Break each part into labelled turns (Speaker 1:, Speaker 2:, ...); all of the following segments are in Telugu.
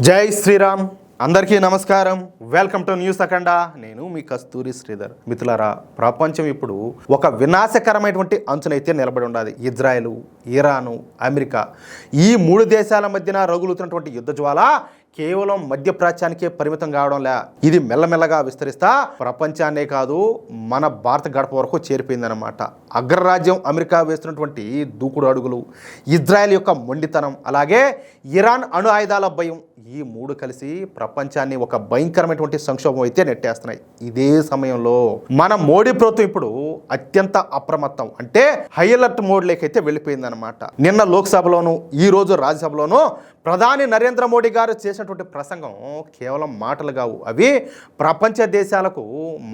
Speaker 1: జై శ్రీరామ్. అందరికీ నమస్కారం. వెల్కమ్ టు న్యూస్ అఖండ. నేను మీ కస్తూరి శ్రీధర్. మిత్రులారా, ప్రపంచం ఇప్పుడు ఒక వినాశకరమైనటువంటి అంచునైతే నిలబడి ఉండాలి. ఇజ్రాయెల్, ఇరాను, అమెరికా ఈ మూడు దేశాల మధ్యన రగులుతున్నటువంటి యుద్ధ జ్వాల కేవలం మధ్యప్రాచ్యానికే పరిమితం కావడంలే, ఇది మెల్లమెల్లగా విస్తరిస్తా ప్రపంచాన్నే కాదు మన భారత గడప వరకు చేరిపోయిందనమాట. అగ్రరాజ్యం అమెరికా వేస్తున్నటువంటి దూకుడు అడుగులు, ఇజ్రాయెల్ యొక్క మొండితనం, అలాగే ఇరాన్ అణు ఆయుధాల భయం, ఈ మూడు కలిసి ప్రపంచాన్ని ఒక భయంకరమైనటువంటి సంక్షోభం అయితే నెట్టేస్తున్నాయి. ఇదే సమయంలో మన మోడీ ప్రభుత్వం ఇప్పుడు అత్యంత అప్రమత్తం, అంటే హై అలర్ట్ మోడ్లోకి అయితే వెళ్ళిపోయిందనమాట. నిన్న లోక్సభలోను, ఈ రోజు రాజ్యసభలోను ప్రధాని నరేంద్ర మోడీ గారు చేసినటువంటి ప్రసంగం కేవలం మాటలు కావు, అవి ప్రపంచ దేశాలకు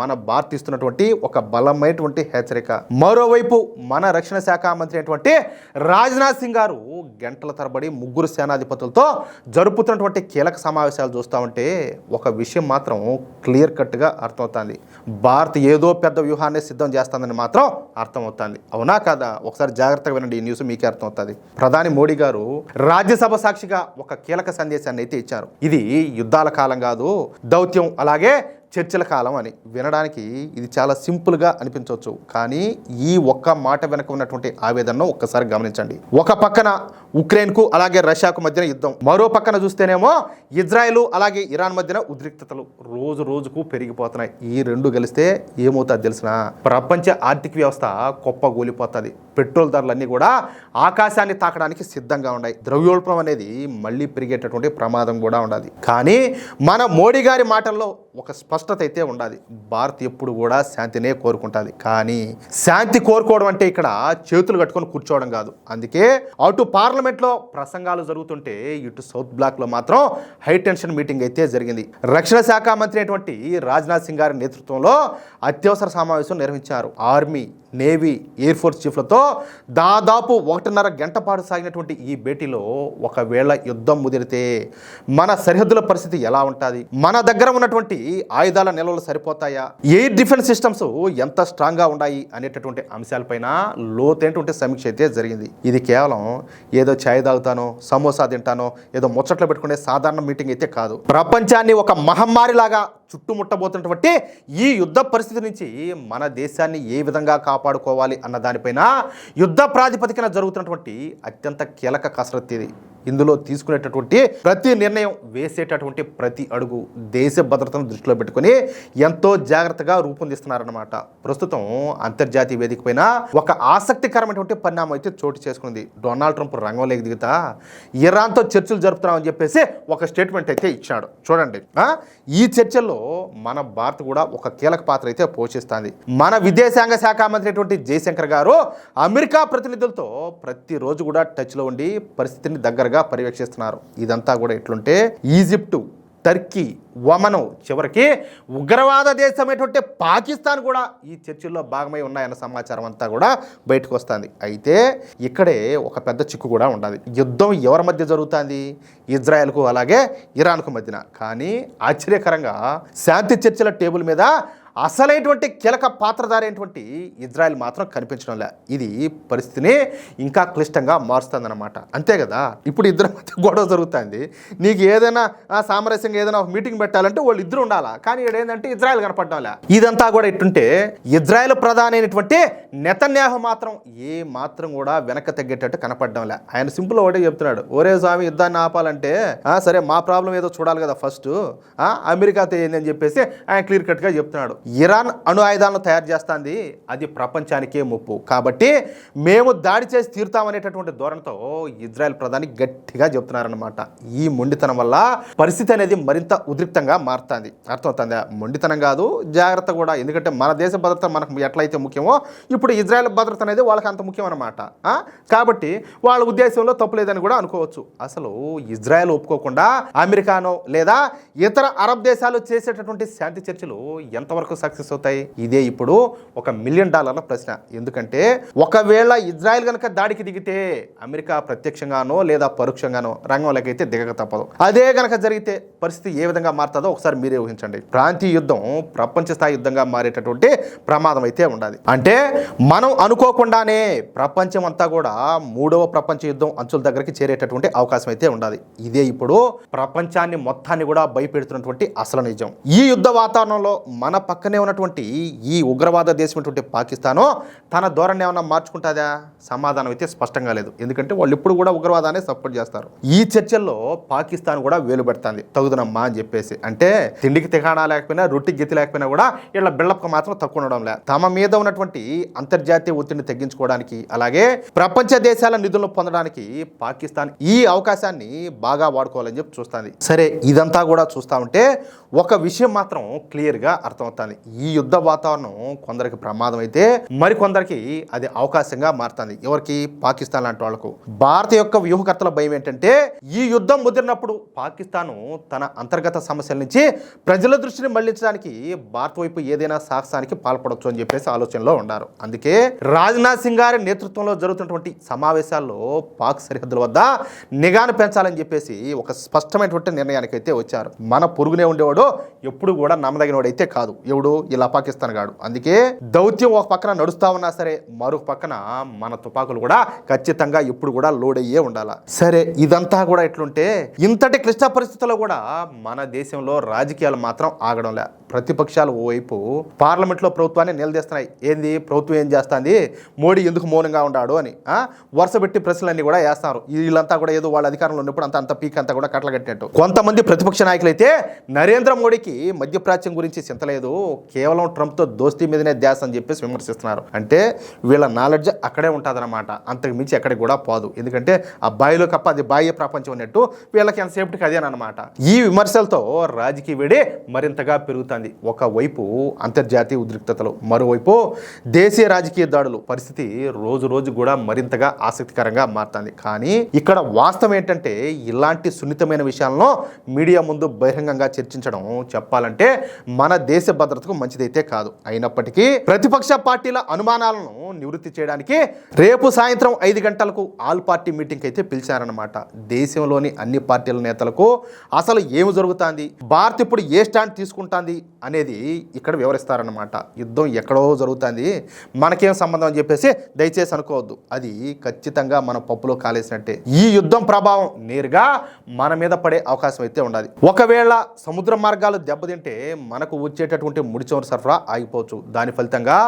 Speaker 1: మన భారత్ ఇస్తున్నటువంటి ఒక బలమైనటువంటి హెచ్చరిక. మరోవైపు మన రక్షణ శాఖ మంత్రి అయినటువంటి రాజ్నాథ్ సింగ్ గారు గంటల తరబడి ముగ్గురు సేనాధిపతులతో జరుపుతున్నటువంటి కీలక సమావేశాలు చూస్తూ ఉంటే ఒక విషయం మాత్రం క్లియర్ కట్గా అర్థమవుతుంది. భారత్ ఏదో పెద్ద వ్యూహాన్ని సిద్ధం చేస్తుందని మాత్రం అర్థమవుతుంది. అవునా కాదా? ఒకసారి జాగ్రత్తగా వినండి, ఈ న్యూస్ మీకే అర్థమవుతుంది. ప్రధాని మోడీ గారు రాజ్యసభ సాక్షిగా ఒక కీలక సందేశాన్ని అయితే ఇచ్చారు. ఇది యుద్ధాల కాలం కాదు, దౌత్యం అలాగే చర్చల కాలం అని. వినడానికి ఇది చాలా సింపుల్గా అనిపించవచ్చు, కానీ ఈ ఒక్క మాట వెనక ఉన్నటువంటి ఆవేదనను ఒక్కసారి గమనించండి. ఒక పక్కన ఉక్రెయిన్కు అలాగే రష్యాకు మధ్యన యుద్ధం, మరో పక్కన చూస్తేనేమో ఇజ్రాయెల్ అలాగే ఇరాన్ మధ్యన ఉద్రిక్తతలు రోజు రోజుకు పెరిగిపోతున్నాయి. ఈ రెండు కలిస్తే ఏమవుతుంది తెలిసిన? ప్రపంచ ఆర్థిక వ్యవస్థ కుప్పగూలిపోతుంది. పెట్రోల్ ధరలన్నీ కూడా ఆకాశాన్ని తాకడానికి సిద్ధంగా ఉన్నాయి. ద్రవ్యోల్బణం అనేది మళ్ళీ పెరిగేటటువంటి ప్రమాదం కూడా ఉండాలి. కానీ మన మోడీ గారి మాటల్లో ఒక స్పష్టత అయితే ఉండాలి. భారత్ ఎప్పుడు కూడా శాంతినే కోరుకుంటుంది, కానీ శాంతి కోరుకోవడం అంటే ఇక్కడ చేతులు కట్టుకొని కూర్చోవడం కాదు. అందుకే అటు పార్లమెంట్లో ప్రసంగాలు జరుగుతుంటే ఇటు సౌత్ బ్లాక్లో మాత్రం హై టెన్షన్ మీటింగ్ అయితే జరిగింది. రక్షణ శాఖ మంత్రి అయినటువంటి రాజ్నాథ్ సింగ్ గారి నేతృత్వంలో అత్యవసర సమావేశం నిర్వహించారు. ఆర్మీ, నేవీ, ఎయిర్ ఫోర్స్ చీఫ్లతో దాదాపు 1.5 గంట పాటు సాగినటువంటి ఈ భేటీలో ఒకవేళ యుద్ధం ముదిరితే మన సరిహద్దుల పరిస్థితి ఎలా ఉంటుంది, మన దగ్గర ఉన్నటువంటి ఆయుధాల నిల్వలు సరిపోతాయా, ఎయిర్ డిఫెన్స్ సిస్టమ్స్ ఎంత స్ట్రాంగ్గా ఉన్నాయి అనేటటువంటి అంశాలపైన లోతైనటువంటి సమీక్ష అయితే జరిగింది. ఇది కేవలం ఏదో ఛాయ్ తాగుతానో సమోసా తింటానో ఏదో ముచ్చట్లు పెట్టుకునే సాధారణ మీటింగ్ అయితే కాదు. ప్రపంచాన్ని ఒక మహమ్మారిలాగా చుట్టుముట్టబోతున్నటువంటి ఈ యుద్ధ పరిస్థితి నుంచి మన దేశాన్ని ఏ విధంగా కాపాడుకోవాలి అన్న దానిపైన యుద్ధ ప్రాతిపదికన జరుగుతున్నటువంటి అత్యంత కీలక కసరత్తు ఇది. ఇందులో తీసుకునేటటువంటి ప్రతి నిర్ణయం, వేసేటటువంటి ప్రతి అడుగు దేశ భద్రతను దృష్టిలో పెట్టుకుని ఎంతో జాగ్రత్తగా రూపొందిస్తున్నారన్నమాట. ప్రస్తుతం అంతర్జాతీయ వేదిక పైన ఒక ఆసక్తికరమైనటువంటి పరిణామం అయితే చోటు చేసుకుంది. డొనాల్డ్ ట్రంప్ రంగంలోకి దిగుతా ఇరాన్తో చర్చలు జరుపుతున్నామని చెప్పేసి ఒక స్టేట్మెంట్ అయితే ఇచ్చాడు. చూడండి, ఈ చర్చల్లో మన భారత్ కూడా ఒక కీలక పాత్ర అయితే పోషిస్తుంది. మన విదేశాంగ శాఖ మంత్రి అయినటువంటి జయశంకర్ గారు అమెరికా ప్రతినిధులతో ప్రతిరోజు కూడా టచ్లో ఉండి పరిస్థితిని దగ్గరగా పర్యవేక్షిస్తున్నారు. ఇదంతా కూడా ఎట్లుంటే ఈజిప్టు, టర్కీ, ఒమను, చివరికి ఉగ్రవాద దేశమైనటువంటి పాకిస్తాన్ కూడా ఈ చర్చల్లో భాగమై ఉన్నాయన్న సమాచారం అంతా కూడా బయటకు వస్తుంది. అయితే ఇక్కడే ఒక పెద్ద చిక్కు కూడా ఉండాలి. యుద్ధం ఎవరి మధ్య జరుగుతుంది? ఇజ్రాయెల్కు అలాగే ఇరాన్కు మధ్యన. కానీ ఆశ్చర్యకరంగా శాంతి చర్చల టేబుల్ మీద అసలైనటువంటి కీలక పాత్రధారి అయినటువంటి ఇజ్రాయెల్ మాత్రం కనిపించడం లే. ఇది పరిస్థితిని ఇంకా క్లిష్టంగా మారుస్తుందన్నమాట. అంతే కదా, ఇప్పుడు ఇద్దరు మధ్య గొడవ జరుగుతుంది. నీకు ఏదైనా సామరస్యంగా ఏదైనా ఒక మీటింగ్ పెట్టాలంటే వాళ్ళు ఇద్దరు ఉండాలా, కానీ ఇక్కడ ఏంటంటే ఇజ్రాయెల్ కనపడడం లే. ఇదంతా కూడా ఇట్టుంటే ఇజ్రాయెల్ ప్రధాని అయినటువంటి నెతన్యాహు మాత్రం ఏ మాత్రం కూడా వెనక తగ్గేటట్టు కనపడడం లే. ఆయన సింపుల్ ఒకటే చెప్తున్నాడు, ఒరే స్వామి యుద్ధాన్ని ఆపాలంటే సరే మా ప్రాబ్లం ఏదో చూడాలి కదా ఫస్ట్, అమెరికాతో ఏందని చెప్పేసి ఆయన క్లియర్ కట్గా చెప్తున్నాడు. ఇరాన్ అణు ఆయుధాలను తయారు చేస్తుంది, అది ప్రపంచానికే ముప్పు, కాబట్టి మేము దాడి చేసి తీరుతామనేటటువంటి ధోరణితో ఇజ్రాయెల్ ప్రధాని గట్టిగా చెప్తున్నారనమాట. ఈ మొండితనం వల్ల పరిస్థితి అనేది మరింత ఉద్రిక్తంగా మారుతుంది. అర్థమవుతుంది? మొండితనం కాదు, జాగ్రత్త కూడా. ఎందుకంటే మన దేశ భద్రత మనకు ఎట్లయితే ముఖ్యమో ఇప్పుడు ఇజ్రాయెల్ భద్రత అనేది వాళ్ళకి అంత ముఖ్యం అనమాట. కాబట్టి వాళ్ళ ఉద్దేశంలో తప్పులేదని కూడా అనుకోవచ్చు. అసలు ఇజ్రాయెల్ ఒప్పుకోకుండా అమెరికానో లేదా ఇతర అరబ్ దేశాలు చేసేటటువంటి శాంతి చర్చలు ఎంతవరకు ఎంతవరకు సక్సెస్ అవుతాయి? ఇదే ఇప్పుడు $1 మిలియన్ ప్రశ్న. ఎందుకంటే ఒకవేళ ఇజ్రాయెల్ గనక దాడికి దిగితే అమెరికా ప్రత్యక్షంగానో లేదా పరోక్షంగానో రంగంలోకి అయితే దిగక తప్పదు. అదే గనక జరిగితే పరిస్థితి ఏ విధంగా మారుతుందో ఒకసారి మీరే ఊహించండి. ప్రాంతీయ యుద్ధం ప్రపంచ స్థాయి యుద్ధంగా మారేటటువంటి ప్రమాదం అయితే ఉండాలి. అంటే మనం అనుకోకుండానే ప్రపంచం అంతా కూడా 3వ ప్రపంచ యుద్ధం అంచుల దగ్గరికి చేరేటటువంటి అవకాశం అయితే ఉండాలి. ఇదే ఇప్పుడు ప్రపంచాన్ని మొత్తాన్ని కూడా భయపెడుతున్నటువంటి అసలు నిజం. ఈ యుద్ధ వాతావరణంలో మన పక్కనే ఉన్నటువంటి ఈ ఉగ్రవాద దేశమైనటువంటి పాకిస్తాను తన ధోరణి ఏమన్నా మార్చుకుంటుందా? సమాధానం అయితే స్పష్టంగా లేదు. ఎందుకంటే వాళ్ళు ఇప్పుడు కూడా ఉగ్రవాదాన్ని సపోర్ట్ చేస్తారు. ఈ చర్చల్లో పాకిస్తాన్ కూడా వేలు పెడుతుంది తగుదనమ్మా అని చెప్పేసి. అంటే తిండికి తికాణా లేకపోయినా రొట్టికి గతి లేకపోయినా కూడా వీళ్ళ బిల్డప్ మాత్రం తక్కువ ఉండడం లే. తమ మీద ఉన్నటువంటి అంతర్జాతీయ ఒత్తిడిని తగ్గించుకోవడానికి అలాగే ప్రపంచ దేశాల నిధులను పొందడానికి పాకిస్తాన్ ఈ అవకాశాన్ని బాగా వాడుకోవాలని చెప్పి చూస్తుంది. సరే, ఇదంతా కూడా చూస్తూ ఉంటే ఒక విషయం మాత్రం క్లియర్గా అర్థమవుతుంది. ఈ యుద్ధ వాతావరణం కొందరికి ప్రమాదం అయితే మరికొందరికి అది అవకాశంగా మారుతుంది. ఎవరికి? పాకిస్తాన్ లాంటి వాళ్లకు. భారత యొక్క వ్యూహకర్తల భయం ఏంటంటే ఈ యుద్ధం ముదిరినప్పుడు పాకిస్తాను తన అంతర్గత సమస్యల నుంచి ప్రజల దృష్టిని మళ్లించడానికి భారత వైపు ఏదైనా సాహసానికి పాల్పడవచ్చు అని చెప్పేసి ఆలోచనలో ఉన్నారు. అందుకే రాజ్నాథ్ సింగ్ గారి నేతృత్వంలో జరుగుతున్నటువంటి సమావేశాల్లో పాక్ సరిహద్దుల వద్ద నిఘాను పెంచాలని చెప్పేసి ఒక స్పష్టమైనటువంటి నిర్ణయానికి అయితే వచ్చారు. మన పొరుగునే ఉండేవాడు ఎప్పుడు కూడా నమ్మదగినవాడైతే కాదు. ఎవడు? ఇలా పాకిస్తాన్ గాడు. అందుకే దౌత్యం ఒక పక్కన నడుస్తా ఉన్నా సరే మరొక పక్కన మన తుపాకులు కూడా ఖచ్చితంగా ఎప్పుడు కూడా లోడ్ అయ్యే ఉండాలి. సరే, ఇదంతా కూడా ఎట్లుంటే ఇంతటి క్లిష్ట పరిస్థితుల్లో కూడా మన దేశంలో రాజకీయాలు మాత్రం ఆగడం లే. ప్రతిపక్షాలు ఓవైపు పార్లమెంట్లో ప్రభుత్వాన్ని నిలదీస్తున్నాయి. ఏంది ప్రభుత్వం ఏం చేస్తుంది, మోడీ ఎందుకు మౌనంగా ఉన్నాడు అని వరుస పెట్టి ప్రశ్నలన్నీ కూడా వేస్తున్నారు. వీళ్ళంతా కూడా ఏదో వాళ్ళ అధికారంలో ఉన్నప్పుడు అంత పీక్ అంతా కూడా కట్టలగట్టినట్టు. కొంతమంది ప్రతిపక్ష నాయకులు అయితే నరేంద్ర మోడీకి మధ్యప్రాచ్యం గురించి చింతలేదు, కేవలం ట్రంప్తో దోస్తీ మీదనే ధ్యాస అని చెప్పేసి విమర్శిస్తున్నారు. అంటే వీళ్ళ నాలెడ్జ్ అక్కడే ఉంటుందన్నమాట, అంతకు మించి ఎక్కడికి కూడా పోదు. ఎందుకంటే ఆ బాయిలో కప్ప అది బాహ్య ప్రపంచం అన్నట్టు వీళ్ళకి ఎంతసేపటికి అదేనమాట. ఈ విమర్శలతో రాజకీయ వేడి మరింతగా పెరుగుతుంది. ఒకవైపు అంతర్జాతీయ ఉద్రిక్తతలు, మరోవైపు దేశీయ రాజకీయ దాడులు. పరిస్థితి రోజు రోజు కూడా మరింతగా ఆసక్తికరంగా మారుతుంది. కానీ ఇక్కడ వాస్తవం ఏంటంటే ఇలాంటి సున్నితమైన విషయాలను మీడియా ముందు బహిరంగంగా చర్చించడం చెప్పాలంటే మన దేశ భద్రతకు మంచిదైతే కాదు. అయినప్పటికీ ప్రతిపక్ష పార్టీల అనుమానాలను నివృత్తి చేయడానికి రేపు సాయంత్రం 5 గంటలకు ఆల్ పార్టీ మీటింగ్ అయితే పిలిచారన్నమాట. దేశంలోని అన్ని పార్టీల నేతలకు అసలు ఏమి జరుగుతుంది, భారత్ ఇప్పుడు ఏ స్టాండ్ తీసుకుంటుంది అనేది ఇక్కడ వివరిస్తారన్నమాట. యుద్ధం ఎక్కడో జరుగుతుంది, మనకేం సంబంధం అని చెప్పేసి దయచేసి అనుకోవద్దు. అది ఖచ్చితంగా మన పప్పులో కాలేసినట్టే. ఈ యుద్ధం ప్రభావం నేరుగా మన మీద పడే అవకాశం అయితే ఉండాలి. ఒకవేళ సముద్ర మార్గాలు దెబ్బతింటే మనకు వచ్చేటటువంటి ముడిచమురు సరఫరా ఆగిపోవచ్చు. దాని ఫలితంగా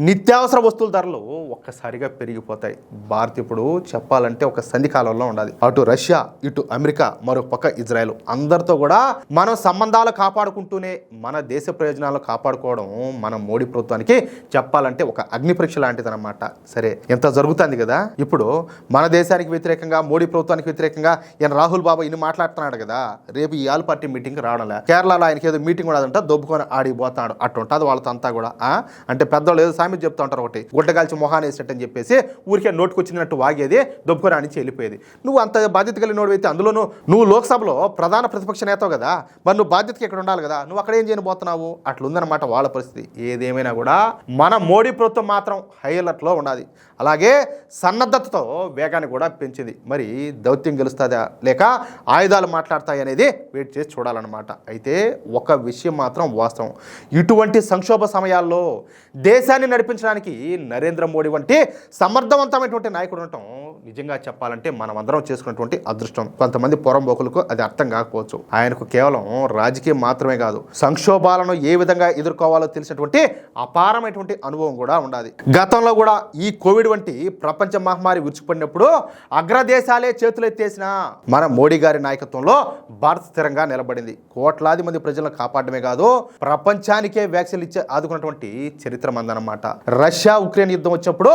Speaker 1: నిత్యావసర వస్తువుల ధరలు ఒక్కసారిగా పెరిగిపోతాయి. భారత్ ఇప్పుడు చెప్పాలంటే ఒక సంధికాలంలో ఉండాలి. అటు రష్యా, ఇటు అమెరికా, మరొక పక్క ఇజ్రాయెల్, అందరితో కూడా మనం సంబంధాలు కాపాడుకుంటూనే మన దేశ ప్రయోజనాలను కాపాడుకోవడం మన మోడీ ప్రభుత్వానికి చెప్పాలంటే ఒక అగ్ని పరీక్ష లాంటిదన్నమాట. సరే, ఎంత జరుగుతుంది కదా. ఇప్పుడు మన దేశానికి వ్యతిరేకంగా మోడీ ప్రభుత్వానికి వ్యతిరేకంగా ఈయన రాహుల్ బాబా ఇన్ని మాట్లాడుతున్నాడు కదా. రేపు ఈ ఆల్ పార్టీ మీటింగ్ రావడంలే. కేరళలో ఆయనకి ఏదో మీటింగ్ ఉన్నదంట, దొబ్బుకొని ఆడిపోతాడు. అట్టుంటుంది వాళ్ళతో అంతా కూడా. అంటే పెద్దవాళ్ళు ఏదో సామెత చెప్తా ఉంటారు, ఒకటి గుడ్డగాల్చి మొహాన్ని వేసినట్టు అని చెప్పేసి ఊరికే నోటుకొచ్చినట్టు వాగేది, దొబ్బుకొని ఆడించి వెళ్ళిపోయేది. నువ్వు అంత బాధ్యత కలిగినోడు అయితే, అందులోనూ నువ్వు లోక్సభలో ప్రధాన ప్రతిపక్ష నేతవు కదా, మరి నువ్వు బాధ్యతకి ఇక్కడ ఉండాలి కదా, నువ్వు అక్కడ ఏం చేయబోతున్నావు? అట్లుందనమాట వాళ్ళ పరిస్థితి. ఏదేమైనా కూడా మన మోడీ ప్రభుత్వం మాత్రం హై అలర్ట్లో ఉండాలి. అలాగే సన్నద్ధతతో వేగాన్ని కూడా పెంచింది. మరి దౌత్యం గెలుస్తుందా లేక ఆయుధాలు మాట్లాడతాయి అనేది వెయిట్ చేసి చూడాలన్నమాట. అయితే ఒక విషయం మాత్రం వాస్తవం, ఇటువంటి సంక్షోభ సమయాల్లో దేశాన్ని నడిపించడానికి నరేంద్ర మోడీ వంటి సమర్థవంతమైనటువంటి నాయకుడు ఉండటం నిజంగా చెప్పాలంటే మనమందరం చేసుకున్నటువంటి అదృష్టం. కొంతమంది పొరంబోకులకు అది అర్థం కాకపోవచ్చు. ఆయనకు కేవలం రాజకీయం మాత్రమే కాదు, సంక్షోభాలను ఏ విధంగా ఎదుర్కోవాలో తెలిసినటువంటి అపారమైనటువంటి అనుభవం కూడా ఉండాలి. గతంలో కూడా ఈ కోవిడ్ వంటి ప్రపంచ మహమ్మారి విరుచుకుపడినప్పుడు అగ్రదేశాలే చేతులెత్తేసిన మన మోడీ గారి నాయకత్వంలో భారత్ స్థిరంగా నిలబడింది. కోట్లాది మంది ప్రజలను కాపాడమే కాదు, ప్రపంచానికే వ్యాక్సిన్లు ఇచ్చే ఆదుకున్నటువంటి చరిత్ర మందనమాట. రష్యా ఉక్రెయిన్ యుద్ధం వచ్చినప్పుడు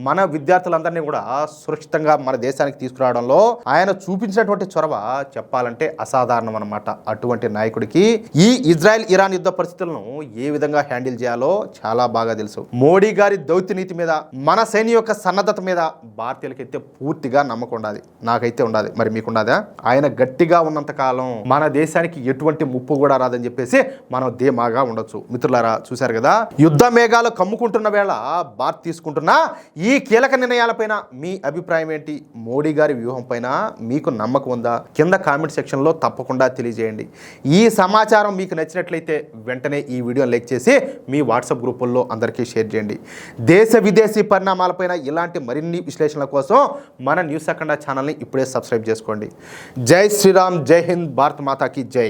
Speaker 1: మన విద్యార్థులందరినీ కూడా సురక్షితంగా మన దేశానికి తీసుకురావడంలో ఆయన చూపించినటువంటి చొరవ చెప్పాలంటే అసాధారణం అనమాట. అటువంటి నాయకుడికి ఈ ఇజ్రాయెల్ ఇరాన్ యుద్ధ పరిస్థితులను ఏ విధంగా హ్యాండిల్ చేయాలో చాలా బాగా తెలుసు. మోడీ గారి దౌత్య నీతి మీద, మన సైన్యం యొక్క సన్నద్ధత మీద భారతీయులకైతే పూర్తిగా నమ్మకం ఉండాలి. నాకైతే ఉండాలి. మరి మీకుండదా? ఆయన గట్టిగా ఉన్నంత కాలం మన దేశానికి ఎటువంటి ముప్పు కూడా రాదని చెప్పేసి మనం ధీమాగా ఉండొచ్చు. చెప్పొచ్చు. మిత్రులారా, చూశారు కదా, యుద్ధ మేఘాలు కమ్ముకుంటున్న వేళ భారత్ తీసుకుంటున్న ఈ కీలక నిర్ణయాలపైన మీ అభిప్రాయం ఏంటి? మోడీ గారి వ్యూహం పైన మీకు నమ్మకం ఉందా? కింద కామెంట్ సెక్షన్లో తప్పకుండా తెలియజేయండి. ఈ సమాచారం మీకు నచ్చినట్లయితే వెంటనే ఈ వీడియోని లైక్ చేసి మీ వాట్సాప్ గ్రూపుల్లో అందరికీ షేర్ చేయండి. దేశ విదేశీ పరిణామాలపైన ఇలాంటి మరిన్ని విశ్లేషణల కోసం మన న్యూస్ అఖండ ఛానల్ని ఇప్పుడే సబ్స్క్రైబ్ చేసుకోండి. జై శ్రీరామ్, జై హింద్, భారత్ మాతాకి జై.